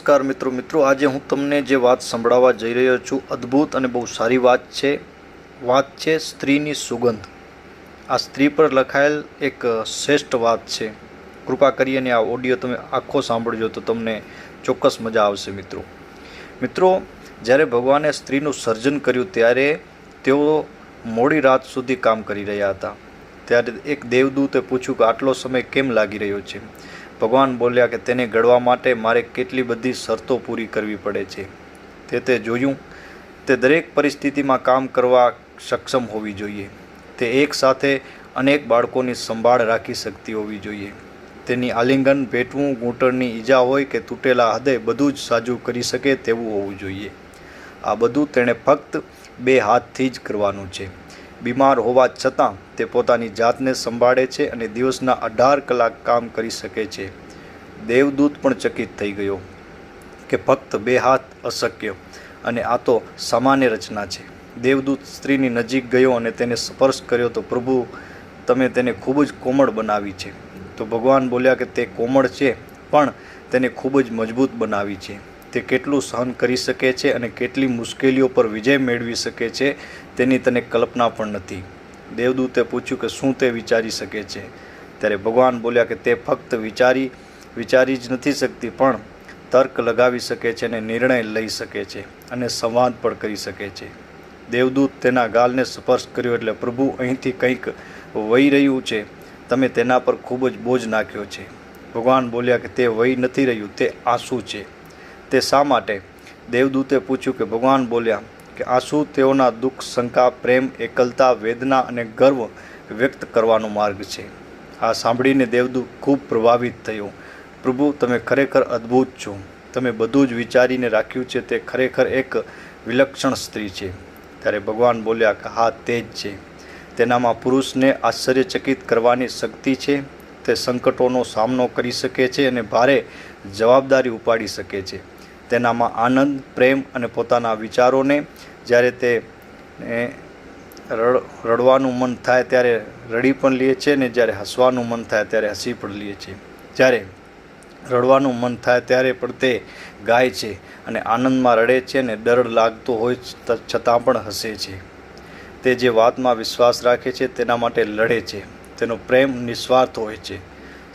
નમસ્કાર મિત્રો આજે હું તમને જે વાત સંભળાવવા જઈ રહ્યો છું અદ્ભુત અને બહુ સારી વાત છે સ્ત્રીની સુગંધ। આ સ્ત્રી પર લખાયેલ એક શ્રેષ્ઠ વાત છે। કૃપા કરી અને આ ઓડિયો તમે આખો સાંભળજો તો તમને ચોક્કસ મજા આવશે। મિત્રો જ્યારે ભગવાને સ્ત્રીનું સર્જન કર્યું ત્યારે તેઓ મોડી રાત સુધી કામ કરી રહ્યા હતા। ત્યારે એક દેવદૂતે પૂછ્યું કે આટલો સમય કેમ લાગી રહ્યો છે? ભગવાન બોલ્યા કે તેને ઘડવા માટે મારે કેટલી બધી શરતો પૂરી કરવી પડે છે। તે જોયું। તે દરેક પરિસ્થિતિમાં કામ કરવા સક્ષમ હોવી જોઈએ। તે એક સાથે અનેક બાળકોની સંભાળ રાખી શકતી હોવી જોઈએ। તેની આલિંગન ભેટવું, ઘૂંટણની ઈજા હોય કે તૂટેલા હૃદય બધું જ સાજું કરી શકે તેવું હોવું જોઈએ। આ બધું તેણે ફક્ત 2 હાથથી જ કરવાનું છે। બીમાર હોવા છતાં તે પોતાની જાતને સંભાળે છે અને દિવસના 18 કલાક કામ કરી શકે છે। દેવદૂત પણ ચકિત થઈ ગયો કે ફક્ત 2 હાથ અશક્ય અને આ તો સામાન્ય રચના છે। દેવદૂત સ્ત્રીની નજીક ગયો અને તેને સ્પર્શ કર્યો તો પ્રભુ, તમે તેને ખૂબ જ કોમળ બનાવી છે। તો ભગવાન બોલ્યા કે તે કોમળ છે પણ તેને ખૂબ જ મજબૂત બનાવી છે। તે કેટલું સહન કરી શકે છે અને કેટલી મુશ્કેલીઓ પર વિજય મેળવી શકે છે તેની તને કલ્પના પણ નથી। દેવદૂતે પૂછ્યું કે શું તે વિચારી શકે છે? ત્યારે ભગવાન બોલ્યા કે તે ફક્ત વિચારી જ નથી શકતી પણ તર્ક લગાવી શકે છે અને નિર્ણય લઈ શકે છે અને સંવાદ પણ કરી શકે છે। દેવદૂત તેના ગાલને સ્પર્શ કર્યો એટલે પ્રભુ, અહીંથી કંઈક વહી રહ્યું છે, તમે તેના પર ખૂબ જ બોજ નાખ્યો છે। ભગવાન બોલ્યા કે તે વહી નથી રહ્યું, તે આંસુ છે। તે શા માટે? દેવદૂતે પૂછ્યું કે ભગવાન બોલ્યા કે આંસુ તેઓના દુઃખ, શંકા, પ્રેમ, એકલતા, વેદના અને ગર્વ વ્યક્ત કરવાનો માર્ગ છે। આ સાંભળીને દેવદૂત ખૂબ પ્રભાવિત થયો। પ્રભુ, તમે ખરેખર અદ્ભુત છો। તમે બધું જ વિચારીને રાખ્યું છે। તે ખરેખર એક વિલક્ષણ સ્ત્રી છે। ત્યારે ભગવાન બોલ્યા કે હા, તે જ છે। તેનામાં પુરુષને આશ્ચર્યચકિત કરવાની શક્તિ છે। તે સંકટોનો સામનો કરી શકે છે અને ભારે જવાબદારી ઉપાડી શકે છે। તેનામાં આનંદ, પ્રેમ અને પોતાના વિચારોને જ્યારે તે રડવાનું મન થાય ત્યારે રડી પણ લે છે અને જ્યારે હસવાનું મન થાય ત્યારે હસી પણ લે છે। જ્યારે રડવાનું મન થાય ત્યારે પણ તે ગાય છે અને આનંદમાં રડે છે અને ડર લાગતો હોય છતાં પણ હસે છે। તે જે વાતમાં વિશ્વાસ રાખે છે તેના માટે લડે છે। તેનો પ્રેમ નિસ્વાર્થ હોય છે।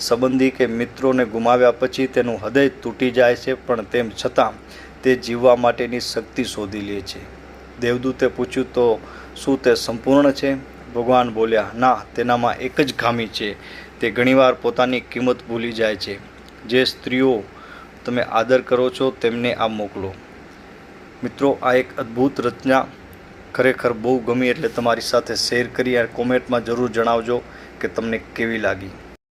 સંબંધી કે મિત્રોને ગુમાવ્યા પછી તેનું હૃદય તૂટી જાય છે પણ તેમ છતાં તે જીવવા માટેની શક્તિ શોધી લે છે। દેવદૂતે પૂછ્યું તો શું તે સંપૂર્ણ છે? ભગવાન બોલ્યા ના, તેનામાં એક જ ખામી છે, તે ઘણીવાર પોતાની કિંમત ભૂલી જાય છે। જે સ્ત્રીઓ તમે આદર કરો છો તેમને આ મોકલો। મિત્રો, આ એક અદ્ભુત રચના ખરેખર બહુ ગમી એટલે તમારી સાથે શેર કરી અને કોમેન્ટમાં જરૂર જણાવજો કે તમને કેવી લાગી।